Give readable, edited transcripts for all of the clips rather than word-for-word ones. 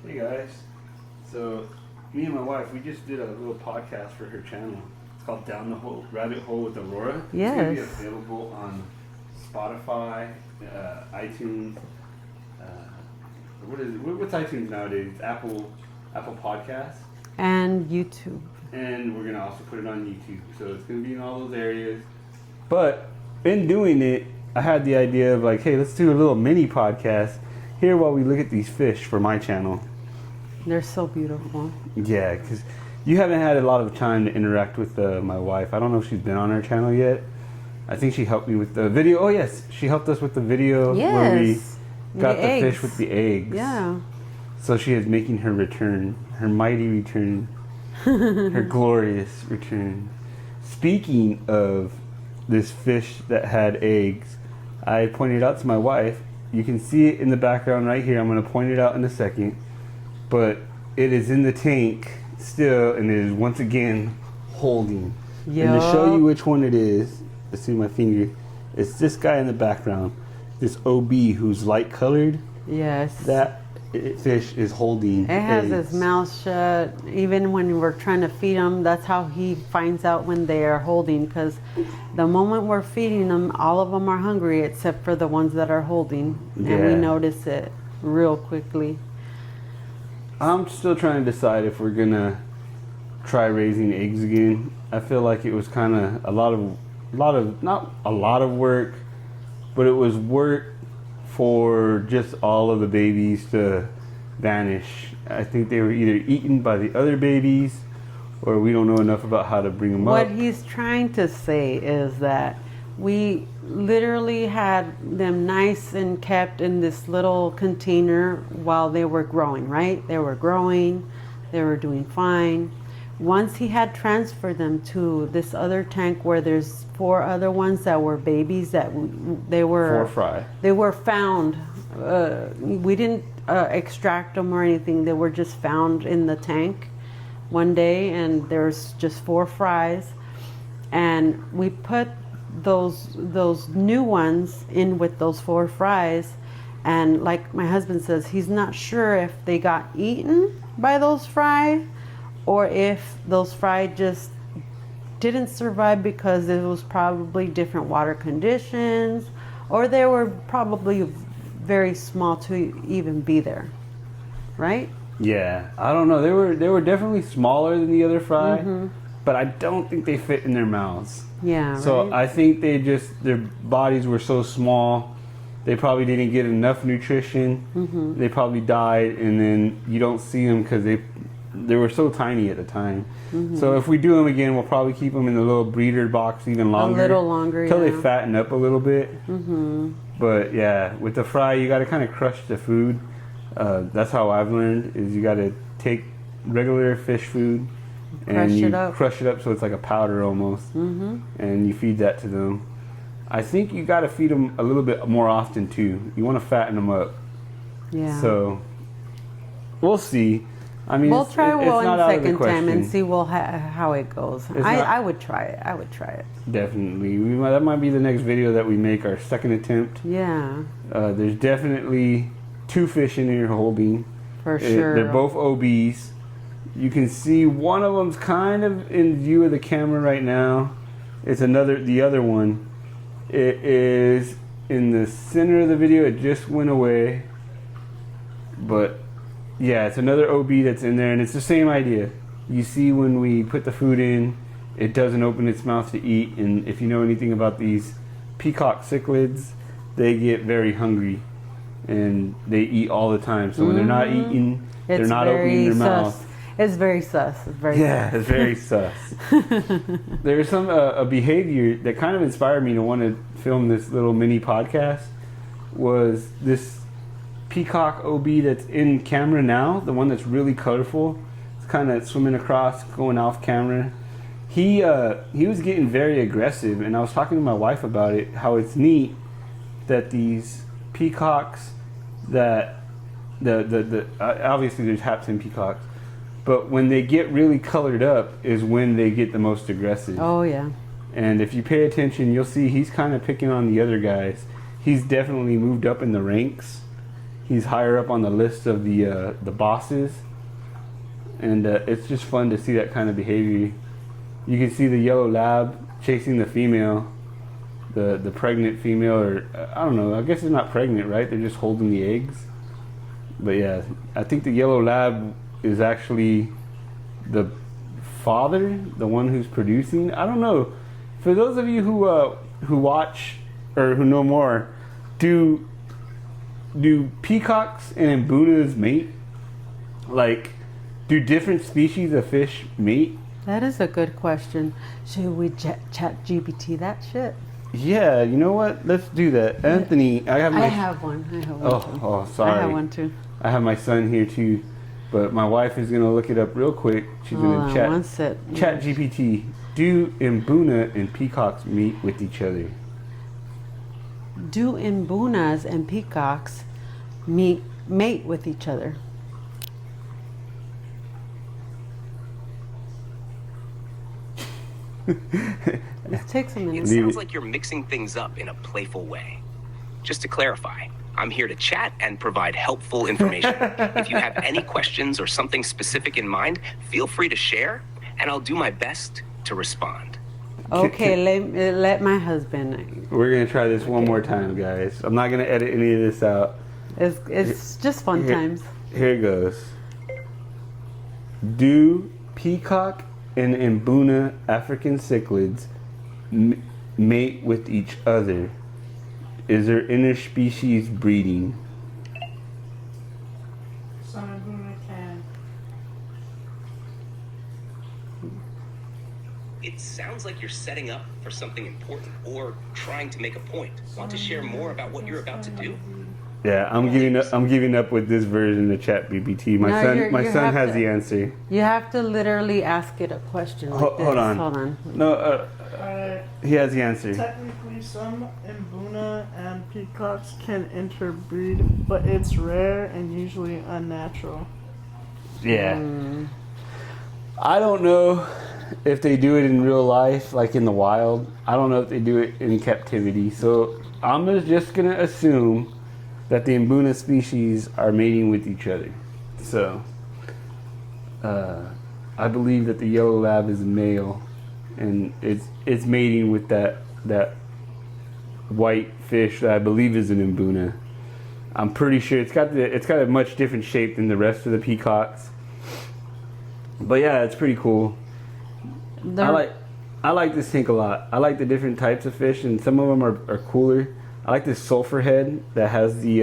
Hey guys, so me and my wife, we just did a little podcast for her channel. It's called Down the Rabbit Hole with Aurora. Yes. It's going to be available on Spotify, iTunes. What's iTunes nowadays? Apple Podcasts. And YouTube. And we're going to also put it on YouTube. So it's going to be in all those areas. But in doing it, I had the idea of like, hey, let's do a little mini podcast here while we look at these fish for my channel. They're so beautiful. Yeah, because you haven't had a lot of time to interact with my wife. I don't know if she's been on our channel yet. I think she helped me with the video. Oh, yes. She helped us with the video where we got the fish with the eggs. Yeah. So she is making her return, her mighty return, her glorious return. Speaking of this fish that had eggs, I pointed out to my wife. You can see it in the background right here. I'm going to point it out in a second. But it is in the tank still, and it is once again holding. Yep. And to show you which one it is, let's see my finger. It's this guy in the background, this OB who's light colored. Yes. That fish is holding. It has eggs. his mouth shut. Even when we're trying to feed him, that's how he finds out when they are holding. Because the moment we're feeding them, all of them are hungry except for the ones that are holding. Yeah. And we notice it real quickly. I'm still trying to decide if we're gonna try raising eggs again. I feel like it was kind of a lot of not a lot of work, but it was work for just all of the babies to vanish. I think they were either eaten by the other babies, or we don't know enough about how to bring them up. What he's trying to say is that we literally had them nice and kept in this little container while they were growing, right? They were growing, they were doing fine. Once he had transferred them to this other tank where there's 4 other ones that were babies that they were 4 fry. They were found. We didn't extract them or anything. They were just found in the tank one day, and there's just 4 fries, and we put those new ones in with those 4 fries, and like my husband says, he's not sure if they got eaten by those fry or if those fry just didn't survive because it was probably different water conditions, or they were probably very small to even be there, right? Yeah, I don't know. They were definitely smaller than the other fry, but I don't think they fit in their mouths. Yeah. So right? I think their bodies were so small, they probably didn't get enough nutrition. They probably died, and then you don't see them because they were so tiny at the time. So if we do them again, we'll probably keep them in the little breeder box even longer. A little longer, until yeah. they fatten up a little bit. But yeah, with the fry, you got to kind of crush the food. That's how I've learned, is you got to take regular fish food and you crush it up so it's like a powder almost, and you feed that to them. I think you got to feed them a little bit more often too. You want to fatten them up. Yeah. So we'll see. I mean, we'll try one second time and see how it goes. I would try it. I would try it. Definitely. That might be the next video that we make, our second attempt. Yeah. There's definitely 2 fish in here holding. For sure. They're both OBs. You can see one of them's kind of in view of the camera right now. It's the other one. It is in the center of the video. It just went away. But yeah, it's another OB that's in there, and it's the same idea. You see when we put the food in, it doesn't open its mouth to eat, and if you know anything about these peacock cichlids, they get very hungry, and they eat all the time. So when they're not eating, they're not opening their mouth. It's very sus. It's very sus. There's some a behavior that kind of inspired me to want to film this little mini podcast. Was this peacock OB that's in camera now, the one that's really colorful? It's kind of swimming across, going off camera. He was getting very aggressive, and I was talking to my wife about it. How it's neat that these peacocks, that the obviously there's haps and peacocks. But when they get really colored up is when they get the most aggressive. Oh, yeah. And if you pay attention, you'll see he's kind of picking on the other guys. He's definitely moved up in the ranks. he's higher up on the list of the bosses, and it's just fun to see that kind of behavior. You can see the yellow lab chasing the female, the pregnant female, or I don't know. I guess it's not pregnant, right? They're just holding the eggs. But yeah, I think the yellow lab is actually the father, the one who's producing. I don't know. For those of you who watch or who know more, do peacocks and Mbunas mate? Like, do different species of fish mate? That is a good question. Should we chat GPT that shit? Yeah, you know what? Let's do that. Anthony, I have one. Oh, sorry. I have one too. I have my son here too, but my wife is gonna look it up real quick. She's gonna chat GPT. Do Mbuna and peacocks meet with each other? Do Mbunas and peacocks mate with each other? This takes a minute. It sounds like you're mixing things up in a playful way. Just to clarify, I'm here to chat and provide helpful information. If you have any questions or something specific in mind, feel free to share, and I'll do my best to respond. Okay, let my husband. We're gonna try this one more time, guys. I'm not gonna edit any of this out. It's just fun times. Here it goes. Do peacock and Mbuna African cichlids mate with each other? Is there interspecies breeding? Some Mbuna can. It sounds like you're setting up for something important or trying to make a point. Want to share more about what you're about to do? Yeah, I'm giving up with this version of ChatGPT. My son has the answer. You have to literally ask it a question. Like this. Hold on. No, he has the answer. Technically, some Mbuna and peacocks can interbreed, but it's rare and usually unnatural. Yeah. I don't know if they do it in real life, like in the wild. I don't know if they do it in captivity. So I'm just gonna assume that the Mbuna species are mating with each other. So, I believe that the yellow lab is a male, and it's mating with that white fish that I believe is an Mbuna. I'm pretty sure it's got a much different shape than the rest of the peacocks. But yeah, it's pretty cool. I like this tank a lot. I like the different types of fish, and some of them are cooler. I like this sulfur head that has the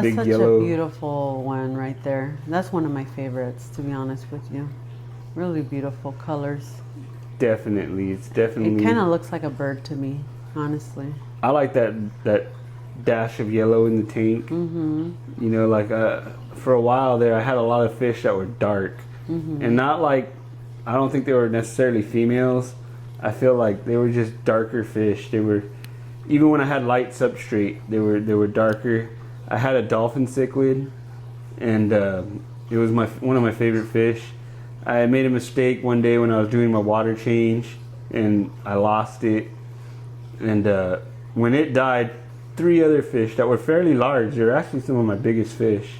big that's yellow. such a beautiful one right there. That's one of my favorites, to be honest with you. Really beautiful colors. Definitely, it's definitely. It kind of looks like a bird to me, honestly. I like that dash of yellow in the tank. Mm-hmm. You know, like for a while there, I had a lot of fish that were dark, and not like, I don't think they were necessarily females. I feel like they were just darker fish. They were. Even when I had light substrate, they were darker. I had a dolphin cichlid, and it was one of my favorite fish. I made a mistake one day when I was doing my water change, and I lost it. And when it died, 3 other fish that were fairly large, they were actually some of my biggest fish.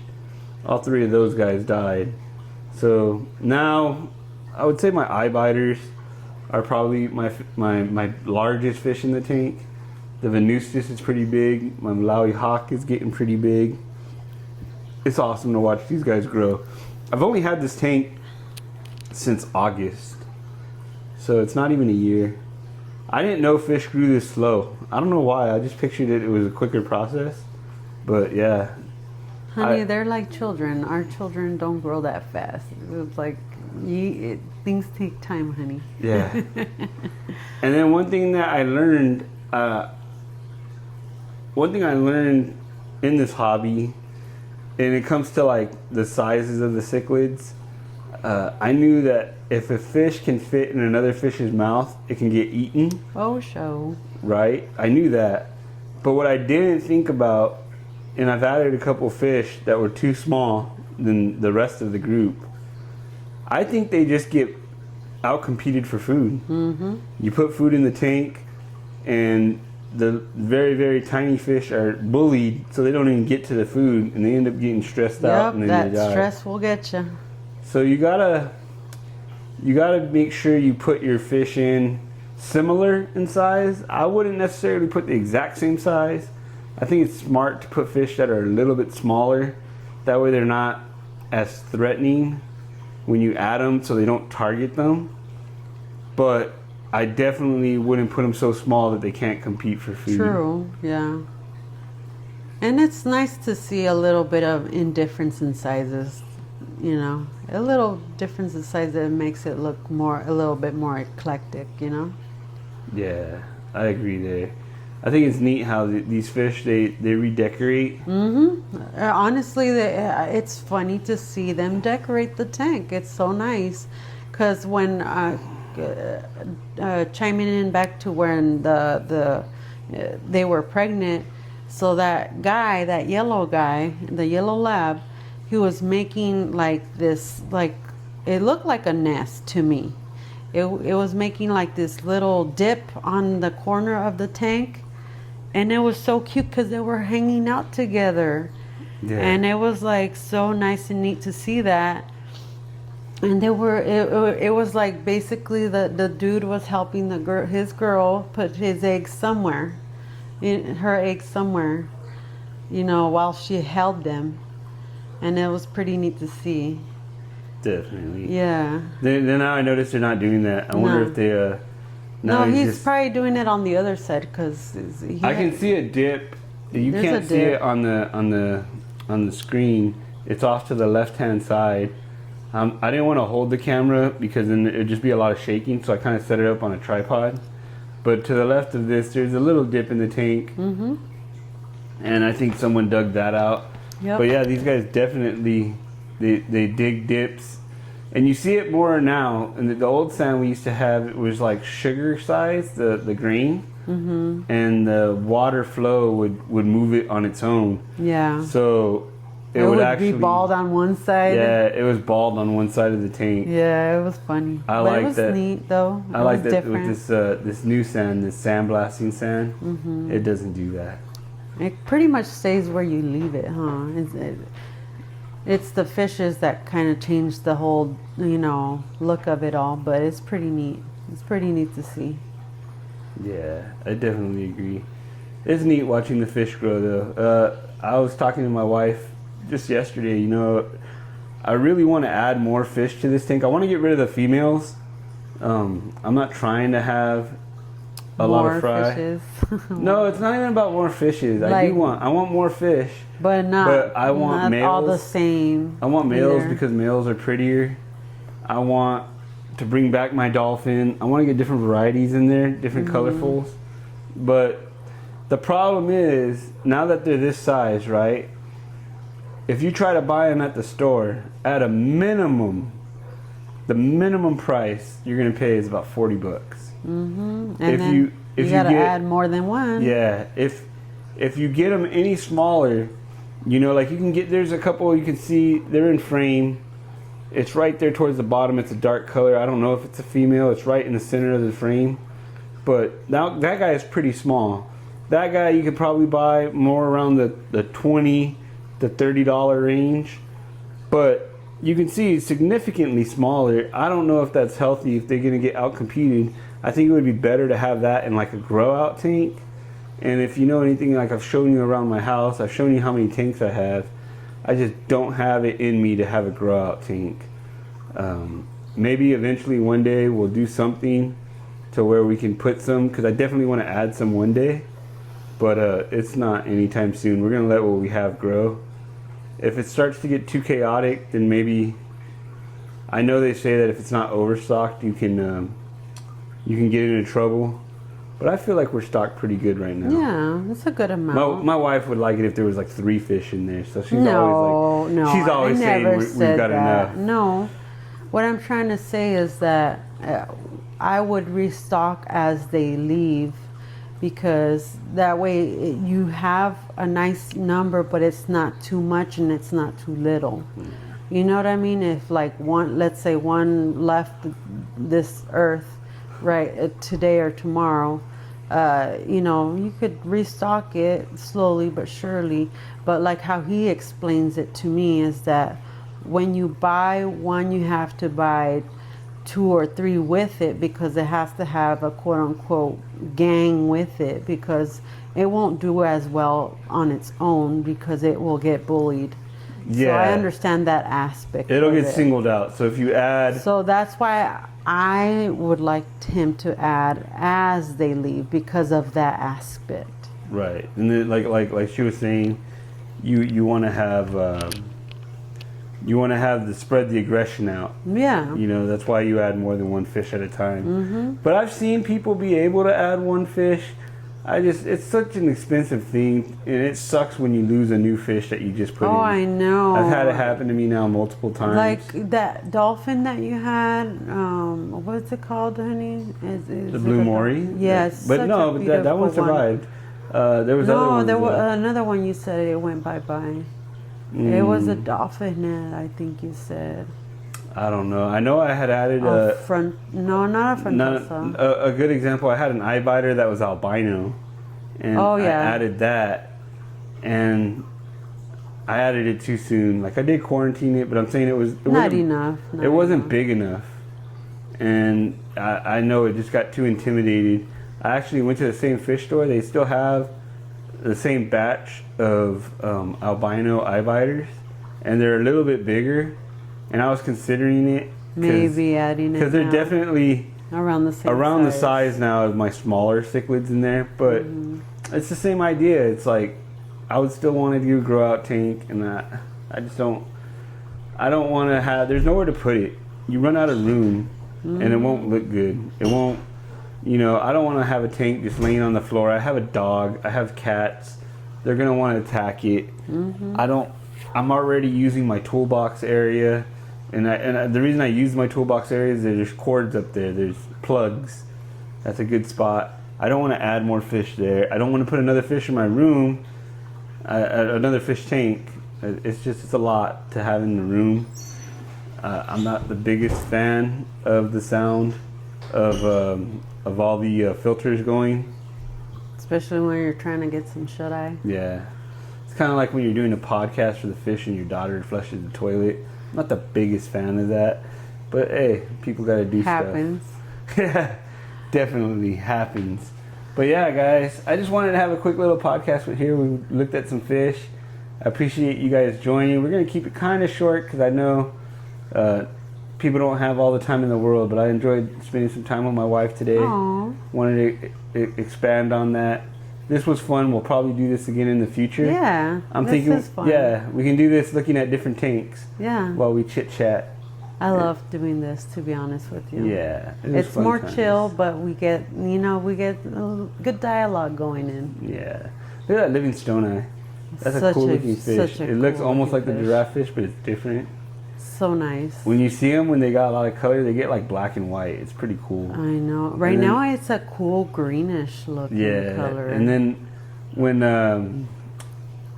All 3 of those guys died. So now, I would say my eye biters are probably my largest fish in the tank. The Venustus is pretty big. My Malawi hawk is getting pretty big. It's awesome to watch these guys grow. I've only had this tank since August, so it's not even a year. I didn't know fish grew this slow. I don't know why. I just pictured it was a quicker process, but yeah. Honey, they're like children. Our children don't grow that fast. It's like things take time, honey. Yeah. And then one thing I learned in this hobby, and it comes to like the sizes of the cichlids, I knew that if a fish can fit in another fish's mouth, it can get eaten. Oh, show. Right? I knew that. But what I didn't think about, and I've added a couple fish that were too small than the rest of the group, I think they just get out-competed for food. Mm-hmm. You put food in the tank, and the very, very tiny fish are bullied, so they don't even get to the food, and they end up getting stressed out, and then that they die. stress will get you. So you gotta make sure you put your fish in similar in size. I wouldn't necessarily put the exact same size. I think it's smart to put fish that are a little bit smaller. That way they're not as threatening when you add them, so they don't target them. But I definitely wouldn't put them so small that they can't compete for food. True, yeah. And it's nice to see a little bit of indifference in sizes, you know. A little difference in size that makes it look a little bit more eclectic, you know. Yeah, I agree there. I think it's neat how these fish, they redecorate. Honestly, it's funny to see them decorate the tank. It's so nice. Because when, chiming in back to when they were pregnant, so that guy, that yellow guy, the yellow lab, he was making like this, like, it looked like a nest to me. It was making like this little dip on the corner of the tank. And it was so cute because they were hanging out together. Yeah. And it was like so nice and neat to see that. And they were, it was like basically the dude was helping his girl put his eggs somewhere, her eggs somewhere, you know, while she held them. And it was pretty neat to see. Definitely. Yeah. Then now I noticed they're not doing that. I wonder if they... No, he's probably doing it on the other side because I can see a dip. You can't see it on the screen. It's off to the left-hand side. I didn't want to hold the camera because then it'd just be a lot of shaking, so I kind of set it up on a tripod. But to the left of this, there's a little dip in the tank, and I think someone dug that out. Yep. But yeah, these guys definitely they dig dips. And you see it more now. And the old sand we used to have, it was like sugar size, the grain. And the water flow would move it on its own. Yeah. So it would actually be bald on one side. Yeah, it was bald on one side of the tank. Yeah, it was funny. I like that. It was neat though. I like that with this new sand, this sandblasting sand. It doesn't do that. It pretty much stays where you leave it, huh? It's the fishes that kind of change the whole, you know, look of it all, but it's pretty neat. It's pretty neat to see. Yeah, I definitely agree. It's neat watching the fish grow, though. I was talking to my wife just yesterday, you know, I really want to add more fish to this tank. I want to get rid of the females. I'm not trying to have a lot of fry. Fishes. No, it's not even about more fishes. I want more fish. But I want not males. All the same. I want males because males are prettier. I want to bring back my dolphin. I want to get different varieties in there, different colorfuls. But the problem is, now that they're this size, right? If you try to buy them at the store, at a minimum, the minimum price you're gonna pay is about $40. And if you gotta add more than one. Yeah, if you get them any smaller, you know, like you can get, there's a couple you can see, they're in frame. It's right there towards the bottom. It's a dark color. I don't know if it's a female. It's right in the center of the frame. But now that guy is pretty small. That guy you could probably buy more around the $20 to $30 range. But you can see it's significantly smaller. I don't know if that's healthy, if they're going to get out-competed. I think it would be better to have that in like a grow-out tank. And if you know anything, like I've shown you around my house, I've shown you how many tanks I have. I just don't have it in me to have a grow-out tank. Maybe eventually one day we'll do something to where we can put some, because I definitely want to add some one day. But it's not anytime soon. We're going to let what we have grow. If it starts to get too chaotic, then maybe... I know they say that if it's not overstocked, you can get into trouble. But I feel like we're stocked pretty good right now. Yeah, that's a good amount. My wife would like it if there was like 3 fish in there. So she's always saying we've got enough. No. What I'm trying to say is that I would restock as they leave, because that way you have a nice number, but it's not too much and it's not too little. You know what I mean? If like let's say one left this earth, right, today or tomorrow, You know, you could restock it slowly but surely. But like how he explains it to me is that when you buy one, you have to buy 2 or 3 with it, because it has to have a quote unquote gang with it, because it won't do as well on its own because it will get bullied. So I understand that aspect. It'll get it. singled out. So if you add... So that's why I would like him to add as they leave, because of that aspect. Right. And then like she was saying, you want to have the spread the aggression out. Yeah. You know, that's why you add more than 1 fish at a time. But I've seen people be able to add 1 fish. It's such an expensive thing, and it sucks when you lose a new fish that you just put in. Oh, I know. I've had it happen to me now multiple times. Like that dolphin that you had, what's it called, honey? The blue Maury? Yes. But no, but that one survived. There was other ones. No, there was another one you said it went bye-bye. It was a dolphin net, I think you said. I don't know. I know I had added not a frontosa. A good example, I had an eye biter that was albino. And I added that. And I added it too soon. Like, I did quarantine it, but I'm saying it wasn't enough. It wasn't big enough. And I know it just got too intimidated. I actually went to the same fish store. They still have the same batch of albino eye biters. And they're a little bit bigger. And I was considering it. Maybe adding it. Because they're definitely around the same the size now of my smaller cichlids in there. But it's the same idea. It's like, I would still want to do a grow out tank, and I just don't. I don't want to have. There's nowhere to put it. You run out of room, and it won't look good. It won't. You know, I don't want to have a tank just laying on the floor. I have a dog. I have cats. They're gonna want to attack it. I don't. I'm already using my toolbox area, and the reason I use my toolbox area is there's cords up there. There's plugs. That's a good spot. I don't want to add more fish there. I don't want to put another fish in my room. Another fish tank. It's a lot to have in the room. I'm not the biggest fan of the sound of all the filters going. Especially when you're trying to get some shut-eye. Yeah. It's kind of like when you're doing a podcast for the fish and your daughter flushes the toilet. I'm not the biggest fan of that. But hey, people got to do Happens. stuff. Yeah, definitely happens. But yeah, guys, I just wanted to have a quick little podcast with here. We looked at some fish. I appreciate you guys joining. We're going to keep it kind of short because I know people don't have all the time in the world, but I enjoyed spending some time with my wife today. Aww. Wanted to expand on that. This was fun. We'll probably do this again in the future. Yeah, I'm thinking, is fun. yeah, we can do this looking at different tanks. Yeah. While we chit chat. I love doing this, to be honest with you. Yeah. It's more chill, but we get a good dialogue going in. Yeah. Look at that living stone eye. That's a cool looking fish. It looks almost like the giraffe fish, but it's different. So nice. When you see them, when they got a lot of color, they get like black and white. It's pretty cool. I know. Right now, it's a cool greenish looking color. And then when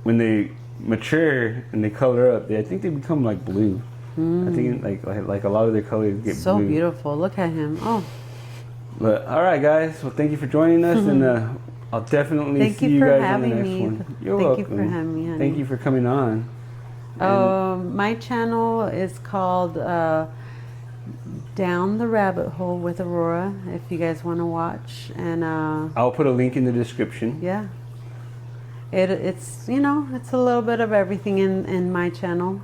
they mature and they color up, I think they become like blue. I think like a lot of their colors get blue. So beautiful. Look at him. Oh. But all right, guys. Well, thank you for joining us, and I'll definitely see you guys on the next one. You're welcome. Thank you for having me, honey. Thank you for coming on. My channel is called Down the Rabbit Hole with Aurora, if you guys want to watch. And I'll put a link in the description. Yeah. It's it's a little bit of everything in my channel.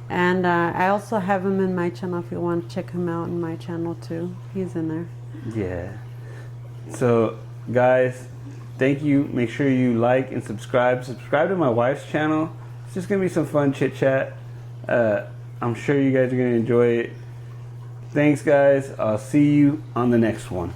And I also have him in my channel if you want to check him out in my channel too. He's in there. Yeah. So, guys, thank you. Make sure you like and subscribe. Subscribe to my wife's channel. It's just going to be some fun chit chat. I'm sure you guys are going to enjoy it. Thanks, guys. I'll see you on the next one.